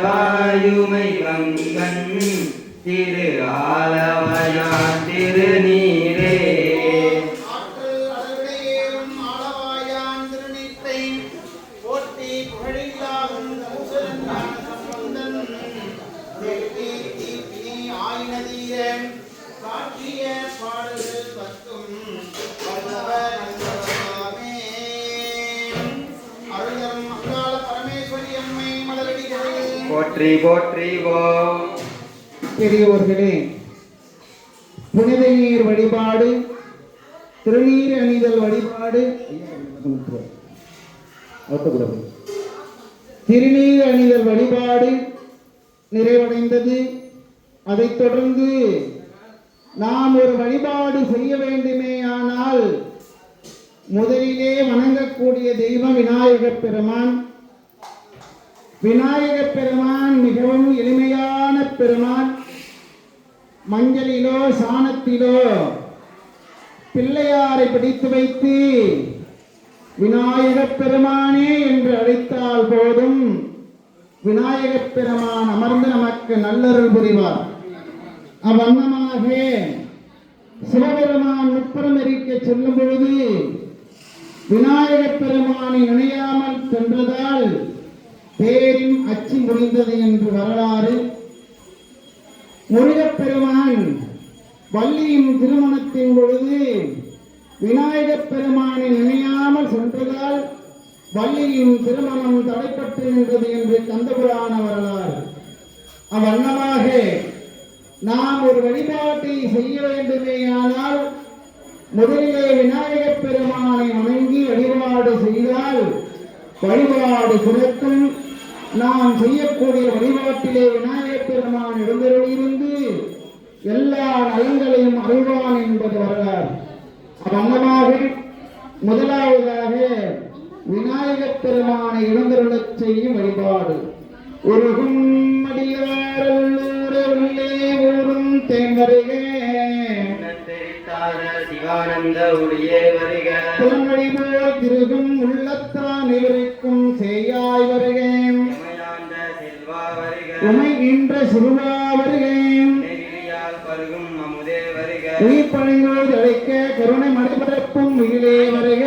வாயுமை கங்கன் திரு ஆலவயான் திருநீரே போற்றி போற்றி ஓம். பெரியவர்களே, புனித நீர் வழிபாடு, திருநீர் அணிதல் வழிபாடு, திருநீர் அணிதல் வழிபாடு நிறைவடைந்தது. அதைத் தொடர்ந்து நாம் ஒரு வழிபாடு செய்ய வேண்டுமேயானால் முதலிலே வணங்கக்கூடிய தெய்வம் விநாயகப் பெருமான். விநாயகப் பெருமான் மிகவும் எளிமையான பெருமான். மஞ்சளிலோ சாணத்திலோ பிள்ளையாரை பிடித்து வைத்து விநாயகப் பெருமானே என்று அழைத்தால் போதும் விநாயகப் பெருமான் அமர்ந்து நமக்கு நல்லருள் புரிவார். அவ்வண்ணமாக சிவபெருமான் முப்புறம் எரிக்க செல்லும் பொழுது விநாயகப் பெருமானை நினையாமல் சென்றதால் பேரின் அச்சு முடிந்தது என்று வரலாறு. முருகப்பெருமான் வள்ளியின் திருமணத்தின் பொழுது விநாயகப் பெருமானை நினையாமல் சென்றதால் வள்ளியின் திருமணம் தடைப்பட்டு நின்றது என்று கந்தபுராண வரலாறு. அவ்வண்ணமாக நாம் ஒரு வழிபாட்டை செய்ய வேண்டுமேயானால் முதலிலே விநாயகப் பெருமானை வணங்கி வழிபாடு செய்தால் வழிபாடு சிறக்கும். நாம் செய்யக்கூடிய வழிபாட்டிலே விநாயகப் பெருமான் எழுந்தருளியிருந்து எல்லா நலங்களையும் அருள்வான் என்பது வரலாறு. அவ்வண்ணமாக முதலாவதாக விநாயகப் பெருமானை எழுந்தருளச் செய்யும் வழிபாடு. உருகும் அடியாரே ஊரும் தேன்வருகே சிவானந்த ஒளியே வருக. புலன்வழி போல் திருகும் உள்ளத்தான் இருக்கும் செய்யாய் வருகேன். உமைகின்ற சிறுவா வருகேன். உயிர்ப்பணியோடு அழைக்க கருணை மடைபரப்பும் உயிரே வருக.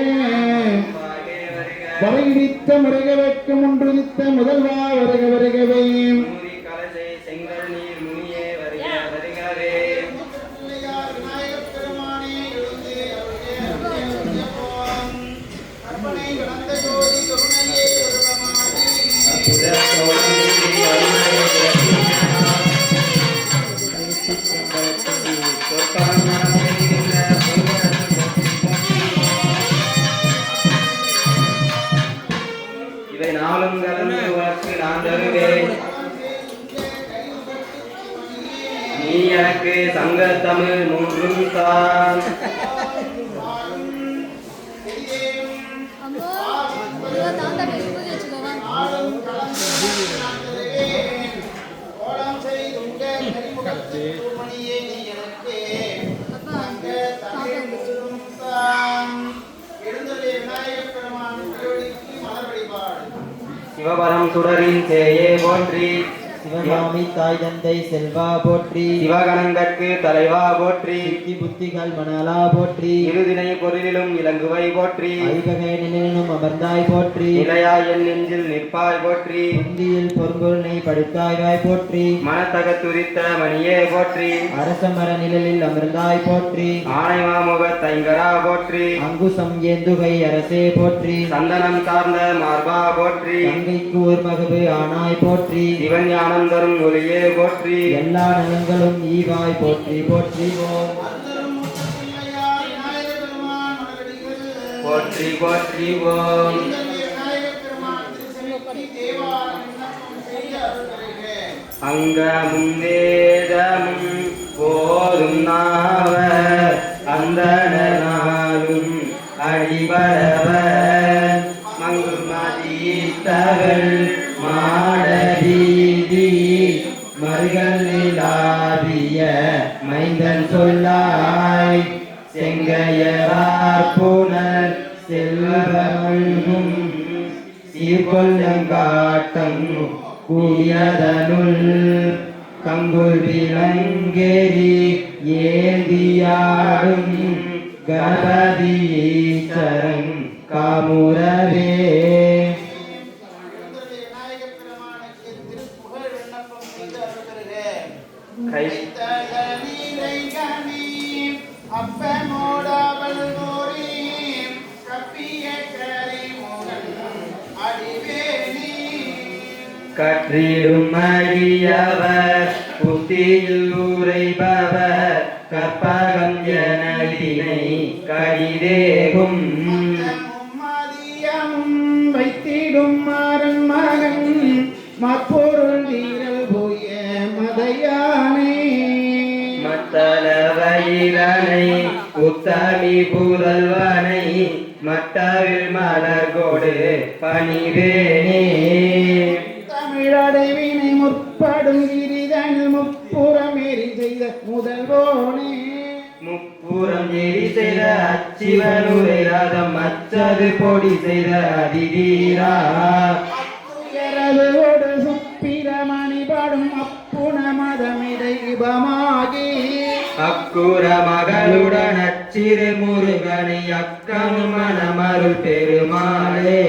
வரையிடித்த முருக வைக்கும் ஒன்றுதித்த முதல்வா வருக வருகவே. இவை நாளும் கலந்து உனக்கு நான் தருவேன். நீ எனக்கு சங்க தமிழ் மூன்றும் தான். சிவபரம் சுடரின் சேயே போற்றி. சிவகாமி தாய் தந்தை செல்வா போற்றி. சிவகணங்கற்கு தலைவா போற்றி. சித்தி புத்திகள் மணாலா போற்றி. இருதினை பொருளிலும் இலங்குவை போற்றி. ஐவகை நிலையிலும் அமர்ந்தாய் போற்றி. நிலையாய் என் நெஞ்சில் நிற்பாய் போற்றி. புந்தியில் பொருள்பொருளை படுத்தாய்வாய் போற்றி. மனத்தகத்துரித்த மணியே போற்றி. அரசமர நிழலில் அமர்ந்தாய் போற்றி. ஆனைமாமுக தைங்கரா போற்றி. அங்குசம் ஏந்துகை அரசே போற்றி. சந்தனம் சார்ந்த மார்பா போற்றி. கங்கைக்கு ஓர் மகவு ஆனாய் போற்றி. சிவன் ஞானந்தரும் ஒளியே போற்றி. எல்லா நலங்களும் ஈவாய் போற்றி போற்றி ஓம். போற்றி போற்றி ஓம். அங்கமும் வேதமும் போதும் நாவர் அந்தனாலும் அடிபரவ மங்கும் மதித்தவள் மாடவீதி மருகல் நிலாவிய மைந்தன் சொல்லாய் செங்கையரார் புனர் செல்வமும் சீர்கொள்ளங்காட்டம் கூடியதனுள் கங்குல் விலங்கேறி ஏந்தியாடும் கணபதி ஈஸ்வரன் காமுரவே. கற்றிடும் அடியவர் புத்தியில் உரைபவர் கற்பகம் எனலினை கடிதேகும் வைத்திடும் மாறன் மகன் மற்பொருள் வீரல் போய மதையானே மத்தள வயிறனை உத்தமி புதல்வனை மட்டவில் மலர்கோடு பணிவேனே. தமிழடைவினை முற்படும் கிரிதனில் முப்புறமேறி செய்த முதல்வோனே முப்புறம் எரி செய்த அச்சிவனுரை ரதம் மச்சது பொடி செய்த அதிதீரா துயரதோடு சுப்பிரமணி பாடும் அப்புன மதமிடை விபமாகி அக்குற மகளுடன் அச்சிறு முருகனை அக்கனு மணமருள் பெருமாளே.